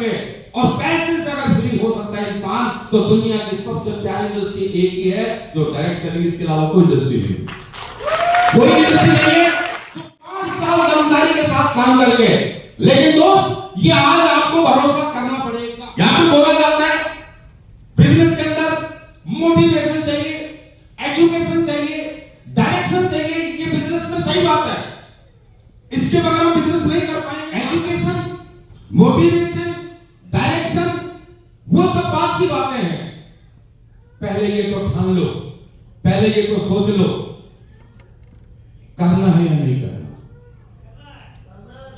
करके और पैसे से अगर फ्री हो सकता है इंसान, तो दुनिया की सबसे प्यारी इंडस्ट्री एक ही है जो डायरेक्ट सेलिंग, इसके अलावा कोई इंडस्ट्री नहीं, कोई इंडस्ट्री नहीं है। तो 5 साल ईमानदारी के साथ काम करके, लेकिन दोस्त ये आज आपको भरोसा करना पड़ेगा। यहां पे बोला जाता है बिजनेस के अंदर मोटिवेशन चाहिए, एजुकेशन चाहिए, डायरेक्शन चाहिए। ये बिजनेस में सही बात है, इसके बगैर हम बिजनेस नहीं कर पाएंगे। एजुकेशन, मोटिवेशन, डायरेक्शन, वो सब बात की बातें हैं। पहले ये तो ठान लो, पहले ये तो सोच लो, करना है या नहीं करना,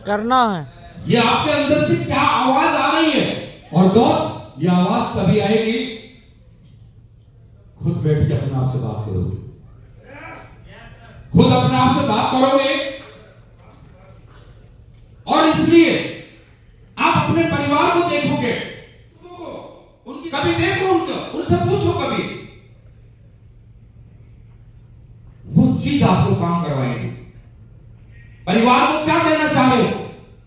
करना है। ये आपके अंदर से क्या आवाज आ रही है। और दोस्त ये आवाज तभी आएगी खुद बैठ के अपने आप से बात करोगे, खुद अपने आप से बात करोगे। और इसलिए आप अपने परिवार को देखोगे, उनकी कभी देखो, उनसे पूछो, कभी वो चीज आपको काम करवाएंगे। परिवार को क्या देना चाह रहे हो,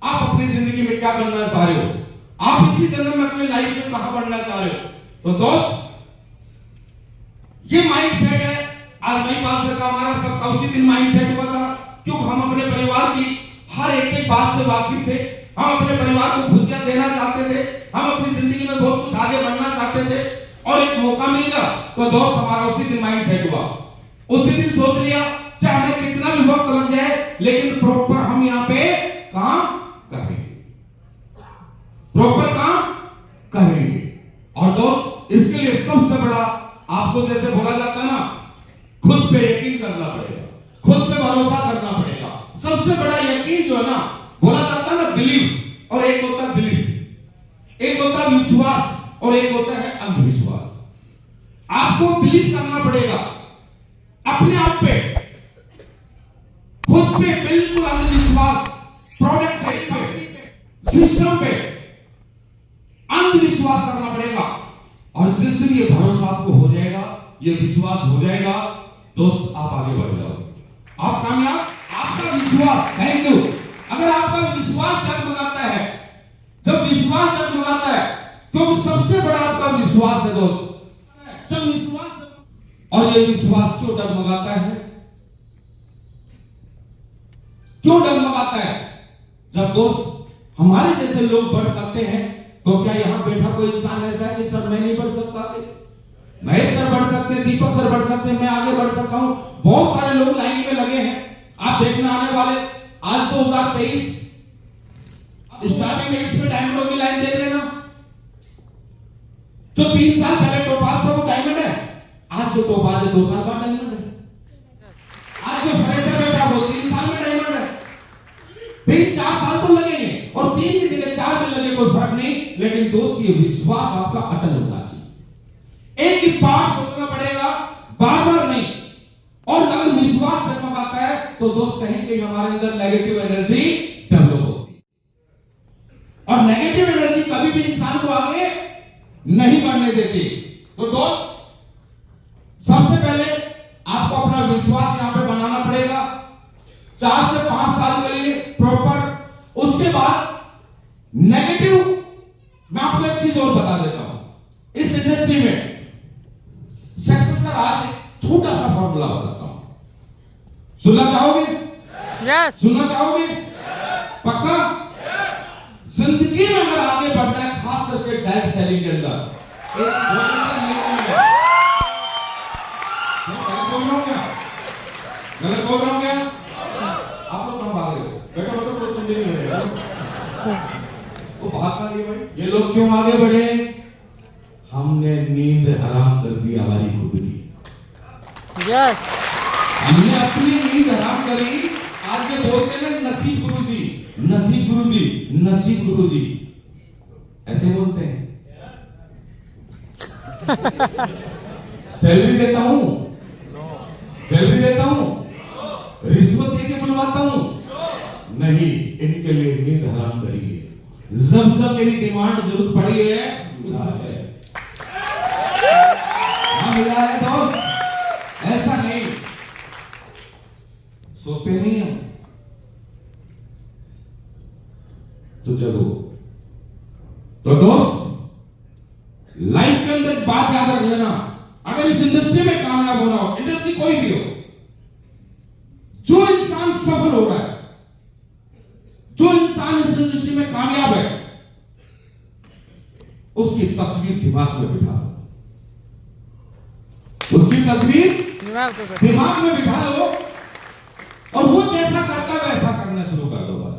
आप अपनी जिंदगी में क्या बनना चाह रहे हो, आप इसी जन्म में अपनी लाइफ में कहां बढ़ना चाह रहे हो। तो दोस्त ये माइंडसेट है। आज नहीं बात सर का हमारा सबका उसी दिन माइंडसेट हुआ था, क्योंकि हम अपने परिवार की हर एक बात से वाकिफ थे। हम अपने परिवार को खुशियां देना चाहते थे, हम अपनी जिंदगी में बहुत कुछ आगे बढ़ना चाहते थे, और एक मौका मिल गया तो दोस्त हमारा उसी दिन माइंडसेट हुआ। उसी दिन सोच लिया चाहे हमें कितना भी वक्त लग जाए, लेकिन प्रॉपर हम यहाँ पे काम करेंगे, प्रॉपर काम करेंगे। और दोस्त इसके लिए सबसे बड़ा आपको जैसे बोला जाता है ना, खुद पे यकीन करना पड़ेगा, खुद पे भरोसा करना पड़ेगा। सबसे बड़ा यकीन जो है ना, बोला जाता है ना बिलीव, और एक होता है बिलीफ, एक होता है विश्वास और एक होता है अंधविश्वास। आपको बिलीव करना पड़ेगा अपने आप पे, खुद पे बिल्कुल अंधविश्वास, प्रोडक्ट पे, सिस्टम पे अंधविश्वास करना पड़ेगा। और जिस दिन ये भरोसा आपको हो जाएगा, ये विश्वास हो जाएगा, दोस्त आप आगे बढ़ जाओगे, आप कामयाब। आपका विश्वास, थैंक यू। अगर आपका विश्वास जगमगाता है, जब विश्वास जगमगाता है, तो सबसे बड़ा आपका विश्वास है दोस्त, जब विश्वास। और ये विश्वास क्यों डगमगाता है, क्यों डगमगाता है? जब दोस्त हमारे जैसे लोग बढ़ सकते हैं, तो क्या यहां बैठा कोई इंसान ऐसा है कि सर मैं नहीं बढ़ सकता? महेश सर बढ़ सकते हैं, दीपक सर बढ़ सकते हैं, मैं आगे बढ़ सकता हूं। बहुत सारे लोग लाइन में लगे हैं, आप देखना आने वाले आज 2023 स्टार्टिंग में इसमें डायमंडों की लाइन देख लेना। जो 3 साल पहले टोपाज था वो डायमंड है, आज जो टोपाज है 2 साल बाद डायमंड है। आज जो फ्रेशर बैठा वो 3 साल में डायमंड है। 3-4 साल तो लगेंगे, और 3 की जगह 4 में लगे कोई फर्क नहीं, लेकिन दोस्त ये विश्वास आपका अटल होना चाहिए। एक ही बात सोचना पड़ेगा, बार बार नहीं। और अगर विश्वास जगमगाता है, तो दोस्त कहीं कहीं हमारे अंदर नेगेटिव एनर्जी डेवलप होती है, और नेगेटिव एनर्जी कभी भी इंसान को आगे नहीं बढ़ने देती। तो दोस्त सबसे पहले आपको अपना विश्वास यहां पे बनाना पड़ेगा 4 से 5 साल के लिए प्रॉपर। उसके बाद नेगेटिव, मैं आपको एक चीज और बता देता हूं, इस इंडस्ट्री में सक्सेस का आज छोटा सा फॉर्मूला बताता हूं, सुनना चाहोगे? यस। सुनना चाहोगे? पक्का? जिंदगी में अगर आगे बढ़ना है, खास करके डायरेक्ट सेलिंग के अंदर, गलत बोल रहा हूं क्या? आप लोग कहां भाग रहे हो? बैठो बैठो, कोई चिंता नहीं है, वो भागता नहीं भाई। ये लोग क्यों आगे बढ़े? हमने नींद हराम कर दी हमारी खुद की। यस। हमने अपनी नींद हराम करी। आज के बोलते हैं ना नसीब गुरुजी, नसीब गुरुजी, नसीब गुरुजी, ऐसे बोलते हैं। सैलरी देता हूं, सैलरी देता हूं, रिश्वत देके बुलवाता हूं, नहीं, इनके लिए नींद हराम करिए। जब मेरी डिमांड जरूरत पड़ी है, मिला है दोस्त, ऐसा नहीं। सोते नहीं हम तो चलो, तो अगर इस इंडस्ट्री में कामयाब होना हो, इंडस्ट्री कोई भी हो, जो इंसान सफल हो रहा है, जो इंसान इस इंडस्ट्री में कामयाब है, उसकी तस्वीर दिमाग में बिठा लो, उसकी तस्वीर दिमाग में बिठा लो, और वो जैसा करता वैसा करना शुरू कर दो। बस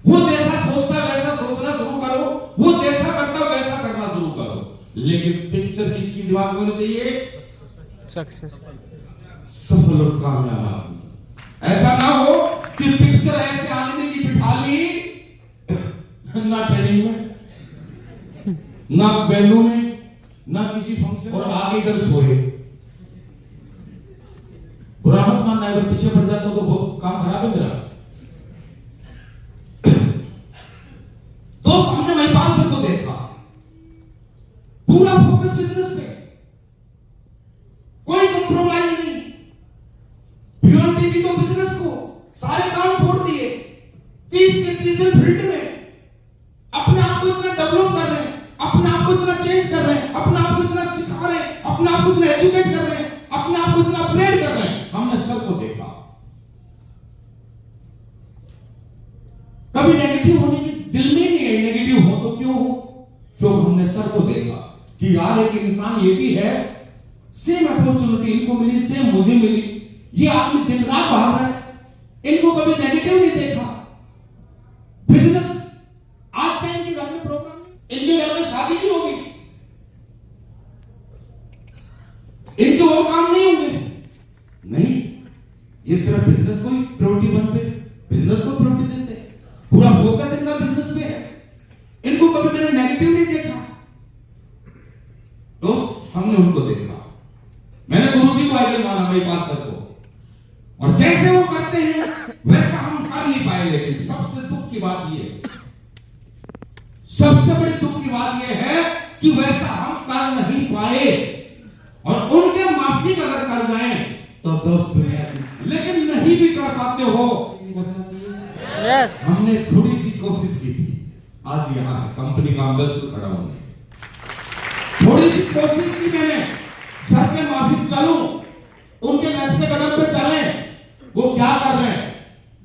वो जैसा सोचता वैसा सोचना शुरू करो, वो जैसा करता वैसा करना शुरू करो। लेकिन पिक्चर किसकी दिमाग में होनी चाहिए? सक्सेस, सफल और कामयाब आदमी। ऐसा ना हो कि पिक्चर ऐसे आदमी की बिठा ली, ना ट्रेनिंग में, ना वेन्यू में, ना किसी फंक्शन, और आगे इधर सोए। बुरा मत मानना, अगर पीछे पड़ जाता तो बहुत काम खराब है मेरा। दोस्त, हमने महिपाल सर को देखा, पूरा फोकस बिजनेस पे, कोई कंप्रोमाइज नहीं। प्योरिटी की तो बिजनेस को सारे काम छोड़ दिए, 30 के 30 दिन फील्ड में अपने आप को इतना डेवलप कर रहे हैं, अपने आप को इतना चेंज कर रहे हैं, अपने आप को इतना सिखा रहे हैं, अपने आप को इतना एजुकेट कर रहे हैं, अपने आप को इतना अपग्रेड कर रहे हैं। हमने सर को देखा। कभी नेगेटिव होने की दिल में नहीं है, नेगेटिव हो तो क्यों हो, क्यों हमने सर को देखा कि यार एक इंसान ये भी है, सेम अपॉर्चुनिटी इनको मिली, सेम मुझे मिली, ये आदमी दिन रात बाहर है, इनको कभी नेगेटिव नहीं देखा। बिजनेस आज का इनके घर में प्रोग्राम, इनके घर में शादी नहीं होगी, इनके और काम नहीं होंगे, नहीं, ये सिर्फ बिजनेस को ही प्रायोरिटी बनते, बिजनेस को प्रायोरिटी देते, पूरा फोकस इनका बिजनेस पे है, इनको कभी मैंने नेगेटिव नहीं देखा। दोस्त, हमने उनको देखा, मैंने गुरुजी को आइडल माना, महिपाल सर को, और जैसे वो करते हैं वैसा हम कर नहीं पाए। लेकिन सबसे दुख की बात ये, सबसे बड़ी दुख की बात ये है कि वैसा हम कर नहीं पाए, और उनके माफी अगर कर जाएं तो दोस्त दुनिया की, लेकिन नहीं भी कर पाते हो, बचना चाहिए। यस, हमने थोड़ी सी कोशिश की थी, आज यहाँ कंपनी का एम्बेसडर खड़ा हूं, थोड़ी सी कोशिश की मैंने, सर के माफी चलूं, उनके नक्शे कदम पे चलें, वो क्या कर रहे हैं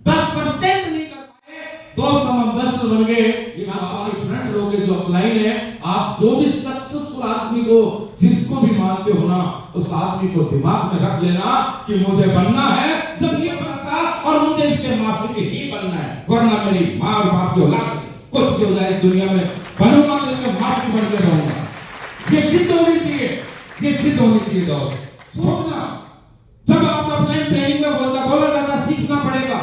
10% नहीं कर पाए। दोस्त, हम एम्बेसडर बन गए। ये हमारे फ्रेंड लोग जो अप्लाई है, आप जो भी सक्सेसफुल आदमी को जिसको भी मानते हो ना, उस आदमी को दिमाग में रख लेना कि मुझे बनना है जब ये बनता, और मुझे इसके माफी के ही बनना है, वरना मेरी माँ और बाप की औलाद कुछ भी हो जाए इस दुनिया में, बनूंगा तो इसके माफी बन के रहूंगा। ये जिद होनी चाहिए, ये जिद होनी चाहिए। दोस्त, सोचना, जब आपका अपने ट्रेनिंग में बोला जाता सीखना पड़ेगा,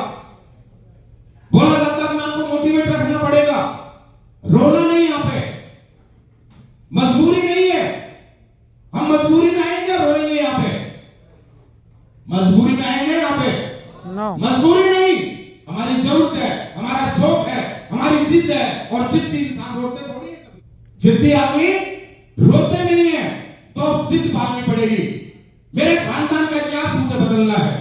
बोला जाता अपने आपको मोटिवेट रखना पड़ेगा, रोना नहीं, यहाँ पे मजबूरी नहीं है, हम मजबूरी में आएंगे रोएंगे, यहाँ पे मजबूरी में आएंगे, यहाँ पे मजबूरी नहीं, हमारी जरूरत है, हमारा शौक है, हमारी जिद है, और जिद्दी इंसान रोते थोड़ी है, जिद्दी आदमी रोते नहीं है, तो जिद पालनी पड़ेगी। मेरे खानदान का इतिहास मुझे बदलना है,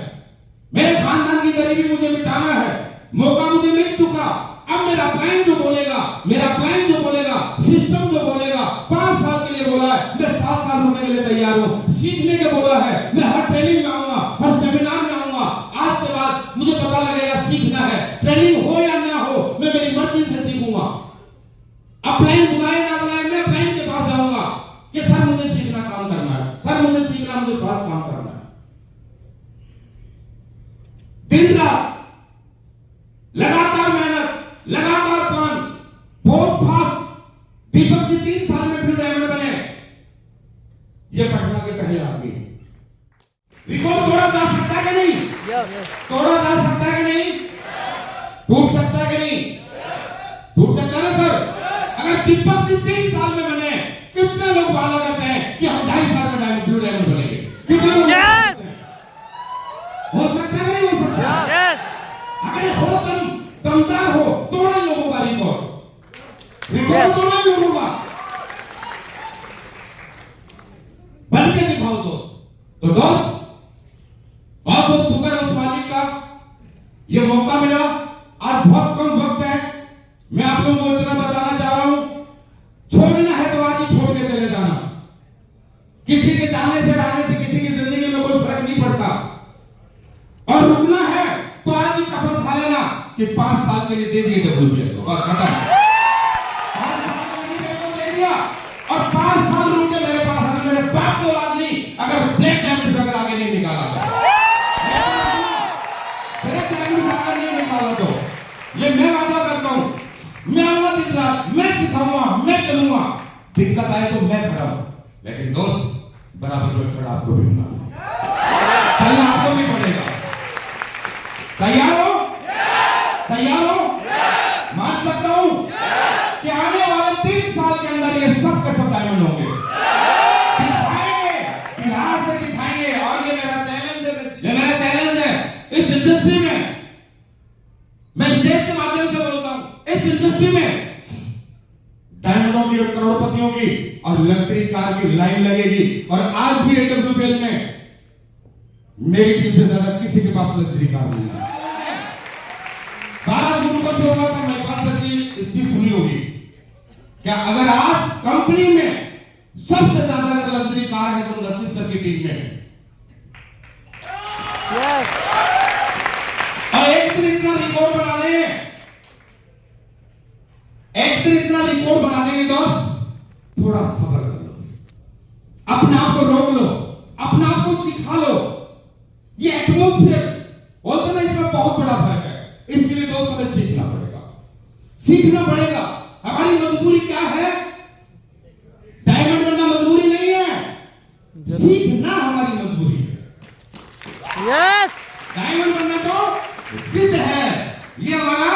मेरे खानदान की गरीबी मुझे मिटाना है, मौका मुझे मिल चुका, अब मेरा प्लान जो बोलेगा, मेरा प्लान जो बोलेगा, सिस्टम जो बोलेगा, 5 साल के लिए बोला है, मैं 7 साल रुकने के लिए तैयार हूं, सीखने के बोला है, मैं हर ट्रेनिंग में आऊंगा, हर सेमिनार में आऊंगा। आज के बाद मुझे पता लगेगा सीखना है, ट्रेनिंग हो या ना हो, मैं मेरी मर्जी से सीखूंगा। अब प्लान बुलाए ना बुलाए, मैं प्लान के पास जाऊंगा कि सर मुझे सीखना काम करना है, सर मुझे सीखना, मुझे बहुत काम करना है। दिन रात लगातार मेहनत, लगातार प्लान, बहुत फास्ट। दीपक जी 3 साल में ब्लू डायमंड बने, ये पटना के पहले आदमी। रिकॉर्ड तोड़ा जा सकता है कि नहीं? तोड़ा जा सकता है कि नहीं? टूट सकता है कि नहीं? टूट सकता है ना सर? अगर दीपक जी 3 साल में बने, कितने लोग वादा करते हैं कि हम 2.5 साल में ब्लू डायमंड बनेंगे? कितने लोग हो सकता है नहीं हो सकता? अगर हो दमदार हो, तोड़े लोगों का रिकॉर्ड तोड़े लोगों का, बन के दिखाओ दोस्त। तो दोस्त, बहुत बहुत शुक्र है उस मालिक का, ये मौका मिला। आज बहुत कम वक्त है, मैं आप लोगों को इतना बताना चाह रहा हूं, छोड़ना है तो आज ही छोड़ के चले जाना, कि कि 5 साल के लिए दे दिए WPL को, बस खत्म। 5 साल के लिए WPL को दे दिया और 5 साल रुक के मेरे पास आने, मेरे बाप को आदमी अगर ब्लैक डायमंड से अगर आगे नहीं निकाला तो, ब्लैक डायमंड से अगर नहीं निकाला तो ये मैं वादा करता हूं, मैं आऊंगा दिन रात, मैं सिखाऊंगा, मैं चलूंगा, दिक्कत आए तो मैं खड़ा हूं, लेकिन दोस्त बराबर में खड़ा आपको भी होना, चलना आपको भी पड़ेगा। तैयार हो? तैयार हो? मान सकता हूं कि आने वाले 3 साल के अंदर ये सब के सब डायमंड होंगे, दिखाएंगे, बिहार से दिखाएंगे। और ये मेरा चैलेंज है, ये मेरा चैलेंज है इस इंडस्ट्री में, मैं स्टेज के माध्यम से बोलता हूं, इस इंडस्ट्री में डायमंडों की और करोड़पतियों की और लग्जरी कार की लाइन लगेगी। और आज भी WPL में मेरी टीम से ज्यादा किसी के पास लग्जरी कार नहीं है। 12 जून को शो होगा तो मैं बात करती इसकी सुनी होगी क्या, अगर आज कंपनी में सबसे ज्यादा अगर लग्जरी कार है तो नसीब सर की टीम में। और एक दिन इतना रिकॉर्ड बना देंगे, एक दिन इतना रिकॉर्ड बना देंगे दोस्त, थोड़ा सब्र कर लो, अपने आप को रोक लो, अपने आप को सिखा लो। ये एटमॉस्फेयर बोलते ना, इसमें बहुत बड़ा फर्क है। इसके लिए दोस्त हमें सीखना पड़ेगा, सीखना पड़ेगा। हमारी मजबूरी क्या है? डायमंड बनना मजबूरी नहीं है, सीखना हमारी मजबूरी है। यस, डायमंड बनना तो जिद है, ये हमारा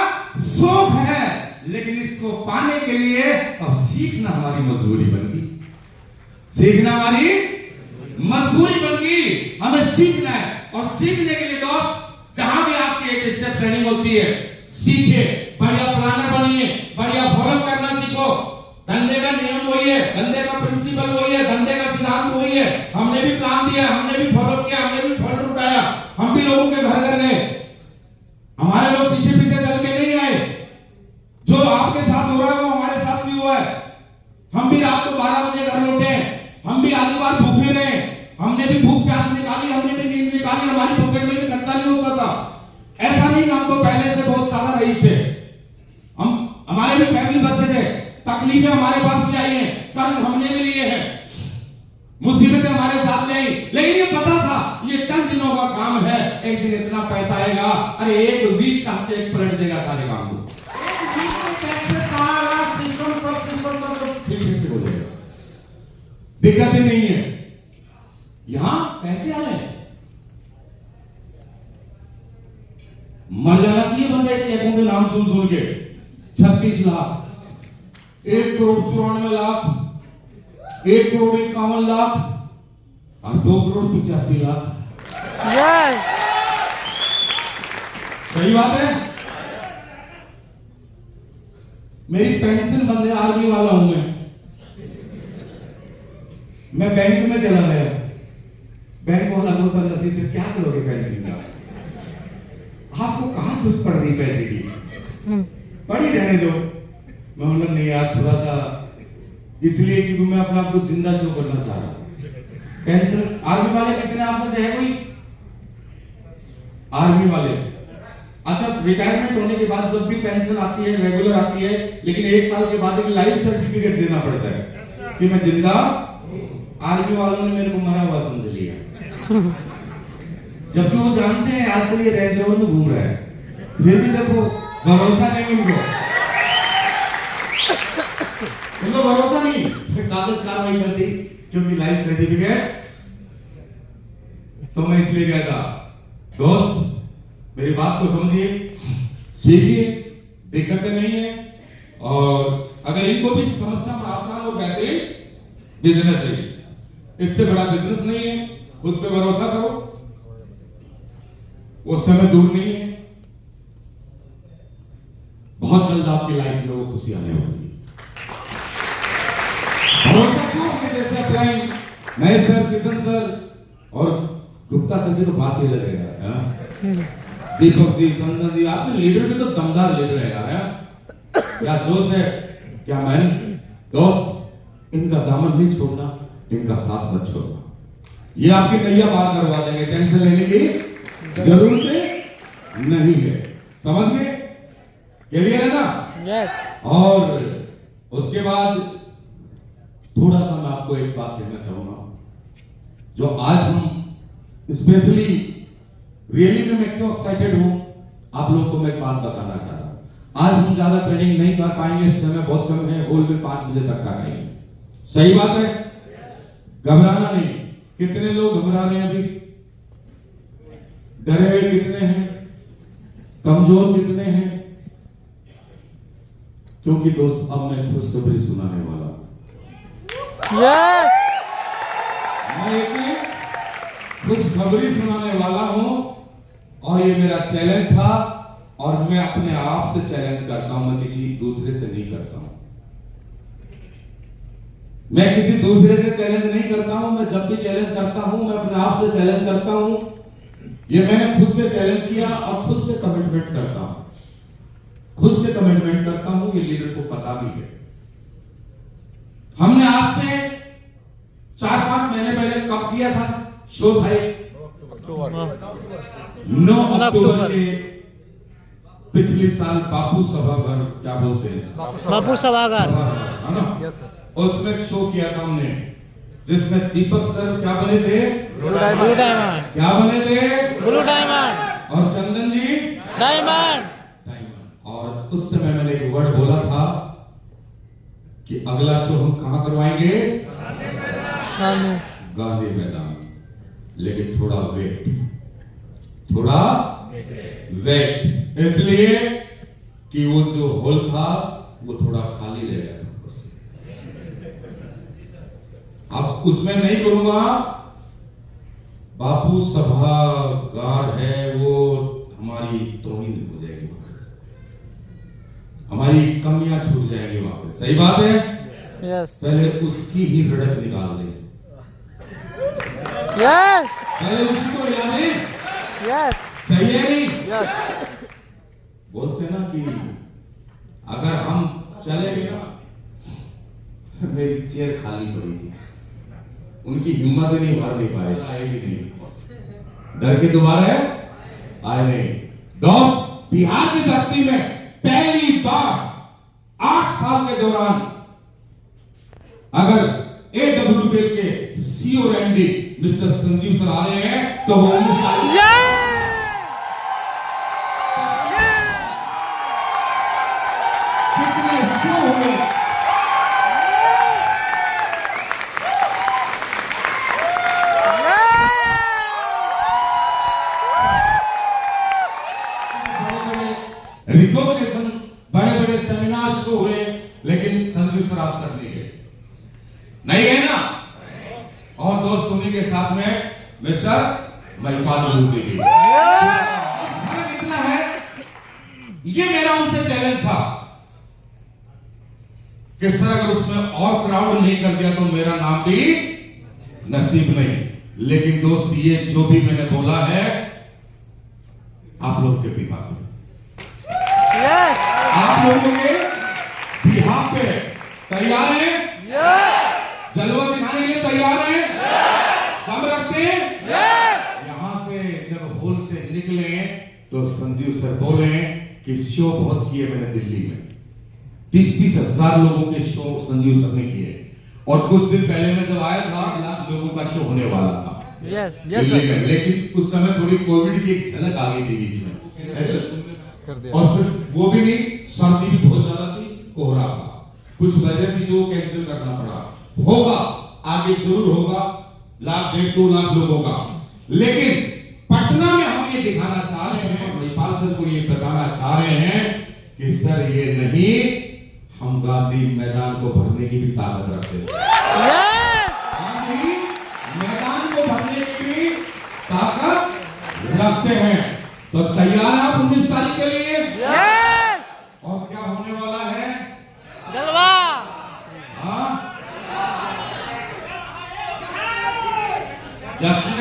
शौक है, लेकिन इसको पाने के लिए अब सीखना हमारी मजबूरी बन गई, सीखना हमारी मजबूरी बन गई। हमें सीखना है और सीखने के लिए दोस्त जहां भी आपकी एक स्टेप ट्रेनिंग होती है, सीखिए, बढ़िया प्लानर बनिए, बढ़िया फॉलो करना सीखो। धंधे का नियम वही है, धंधे का प्रिंसिपल वही है, धंधे का सिद्धांत वही है। हमने भी प्लान दिया, हमने भी फॉलो किया, हमने भी फॉलो उठाया, हम भी लोगों के घर घर गए, हमारे लोग पीछे पीछे चल के नहीं आए। जो आपके साथ हो रहा है वो हमारे साथ भी हुआ है। हम भी रात को 12 बजे घर लौटे, हम भी आधी बार भूखे रहे, हमने भी भूख प्यास निकाली, हमने भी नींद निकाली, हमारी पॉकेट में भी खर्चा नहीं होता था। ऐसा नहीं, हम तो पहले से बहुत सारा रईस थे, हम हमारे भी फैमिली बच्चे थे, तकलीफें हमारे पास भी आई हैं, कर्ज हमने भी लिए हैं, मुसीबतें हमारे साथ नहीं, लेकिन ये पता था ये चंद दिनों का काम है, एक दिन इतना पैसा आएगा, अरे एक वीक का चेक पलट देगा सारे काम को, एक वीक में कैसे सारा सिस्टम सब ठीक हो जाएगा, दिक्कत ही नहीं है। यहां पैसे आ रहे, मर जाना चाहिए बंदा चेकों के नाम सुन सुन के। 36 लाख, 1 करोड़ 94 लाख, 1 करोड़ 51 लाख और 2 करोड़ 85 लाख। सही बात है। मेरी पेंशन बंदे आर्मी वाला हूं मैं बैंक में चला गया, बैंक वाला बोलता नसीब से क्या करोगे पेंशन का, आपको कहां जरूरत पड़ रही पैसे की, पड़ी रहने दो। मैं बोला नहीं यार, थोड़ा सा इसलिए क्योंकि मैं अपना आपको जिंदा शो करना चाह रहा हूं। पेंशन आर्मी वाले कितने आप में से है कोई आर्मी वाले? अच्छा, रिटायरमेंट होने के बाद जब भी पेंशन आती है रेगुलर आती है, लेकिन 1 साल के बाद एक लाइफ सर्टिफिकेट देना पड़ता है कि मैं जिंदा। आर्मी वालों ने मेरे को मरा हुआ समझ लिया, जबकि वो जानते हैं आजकल ये रेंज रोवर में घूम रहा है, फिर भी देखो भरोसा नहीं उनको, भरोसा नहीं, फिर कागज कार्रवाई करती क्योंकि लाइफ सर्टिफिकेट। तो मैं इसलिए गया था, दोस्त मेरी बात को समझिए, सीखिए, दिक्कतें नहीं है, और अगर इनको भी समझना आसान और बेहतरीन बिजनेस है, इससे बड़ा बिजनेस नहीं है। खुद पे भरोसा करो, वो समय दूर नहीं है, बहुत जल्द आपकी लाइफ में वो खुशी आने वाली है। भरोसा क्यों है? जैसे अप्लाई नए सर, किशन सर और गुप्ता सर की तो बात ही लगेगा, दीपक जी, संजन जी, आपके लीडर भी तो दमदार लीडर है यार, क्या जोश है, क्या मेहनत। दोस्त इनका दामन नहीं छोड़ना, इनका साथ मत छोड़ना, ये आपकी नैया पार करवा देंगे, टेंशन लेने की जरूरत नहीं है। समझ गए? क्लियर है ना? यस। और उसके बाद थोड़ा सा मैं आपको एक बात कहना चाहूंगा, जो आज हम स्पेशली रियली में मैं क्यों एक्साइटेड हूं, आप लोगों को मैं एक बात बताना चाह रहा हूं। आज हम ज्यादा ट्रेनिंग नहीं कर पाएंगे, समय बहुत कम है, हॉल में 5 बजे तक का टाइम। सही बात है, घबराना नहीं। कितने लोग घबरा रहे हैं अभी? डरे हुए कितने हैं? कमजोर कितने हैं? क्योंकि दोस्त अब मैं खुशखबरी सुनाने वाला हूं। यस। मैं एक खुशखबरी सुनाने वाला हूं और ये मेरा चैलेंज था और मैं अपने आप से चैलेंज करता हूं, मैं किसी दूसरे से नहीं करता हूं। मैं किसी दूसरे से चैलेंज नहीं करता हूं। मैं जब भी चैलेंज करता हूं मैं अपने आप से चैलेंज करता हूं। ये मैंने खुद से चैलेंज किया और खुद से कमिटमेंट करता हूं, खुद से कमिटमेंट करता हूं। ये लीडर को पता भी है। हमने आज से 4-5 महीने पहले कब किया था शो भाई? 9 अक्टूबर के पिछले साल बापू सभागार, क्या बोलते हैं, बापू सभागार, है ना? उसमें शो किया था हमने, जिसमें दीपक सर क्या बने थे? Blue diamond. क्या बने थे? Blue diamond. और चंदन जी डायमंड। और उस समय मैंने एक वर्ड बोला था कि अगला शो हम कहां करवाएंगे? गांधी मैदान। लेकिन थोड़ा वेट, इसलिए कि वो जो हॉल था वो थोड़ा खाली रह गया था। अब उसमें नहीं करूंगा। बापू सभागार है, वो हमारी तौहीन हो जाएगी, हमारी कमियां छूट जाएंगी वहां पे। सही बात है? यस। पहले उसकी ही रड़क निकाल दें। यस। पहले उसी को हिला दें। यस। सही है नहीं? यस। बोलते ना कि अगर हम चले गए ना, मेरी चेयर खाली पड़ी थी, उनकी हिम्मत ही नहीं, भर नहीं पाए, आएगी नहीं, डर के दोबारा आए नहीं। दोस्त, बिहार की धरती में पहली बार 8 साल के दौरान अगर AWPL के CEO और MD मिस्टर संजीव सर आ रहे हैं तो वो 19 तारीख कितने शो हुए, रिकॉग्निशन, बड़े बड़े सेमिनार शो हुए, लेकिन संजीव सर आज तक नहीं गए ना। और दोस्त उन्हीं के साथ में मिस्टर महिपाल तुलसी जी। फर्क इतना है, ये मेरा उनसे चैलेंज था कि सर अगर उसमें और क्राउड नहीं कर दिया तो मेरा नाम भी नसीब नहीं। लेकिन दोस्त, ये जो भी मैंने बोला है आप लोग के बिहार पे, आप लोगों के बिहार पे तैयार हैं? जलवा दिखाने के लिए तैयार हैं? दम रखते हैं? यहां से जब हॉल से निकले तो संजीव सर बोले कि शो बहुत किए मैंने दिल्ली में, 30-30 हजार लोगों के शो संजीव सर ने किए। और कुछ दिन पहले मैं जब आया था 8 लाख लोगों का शो होने वाला था दिल्ली में, लेकिन उस समय थोड़ी कोविड की एक झलक आ गई थी बीच में, और फिर वो भी नहीं, सर्दी भी बहुत ज्यादा थी, कोहरा था, कुछ वजह थी जो कैंसिल करना पड़ा। होगा आगे जरूर होगा, 1.5-2 लाख लोगों का। लेकिन पटना में हम ये दिखाना चाह रहे हैं, महिपाल सर को ये बताना चाह रहे हैं कि सर ये नहीं, हम गांधी मैदान को भरने की भी ताकत रखते हैं। गांधी मैदान को भरने की भी ताकत रखते हैं। तो तैयार आप 19 तारीख के लिए? और क्या होने वाला है? जलवा। हाँ, जश्न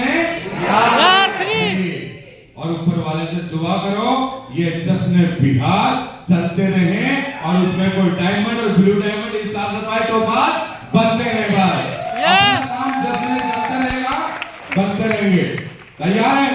और ऊपर वाले से दुआ करो ये जश्न बिहार चलते रहे और उसमें कोई डायमंड और ब्लू डायमंड इस साल सफाई तो बात बनते रहेगा, काम जश्न चलता रहेगा, बनते रहेंगे। तैयार है?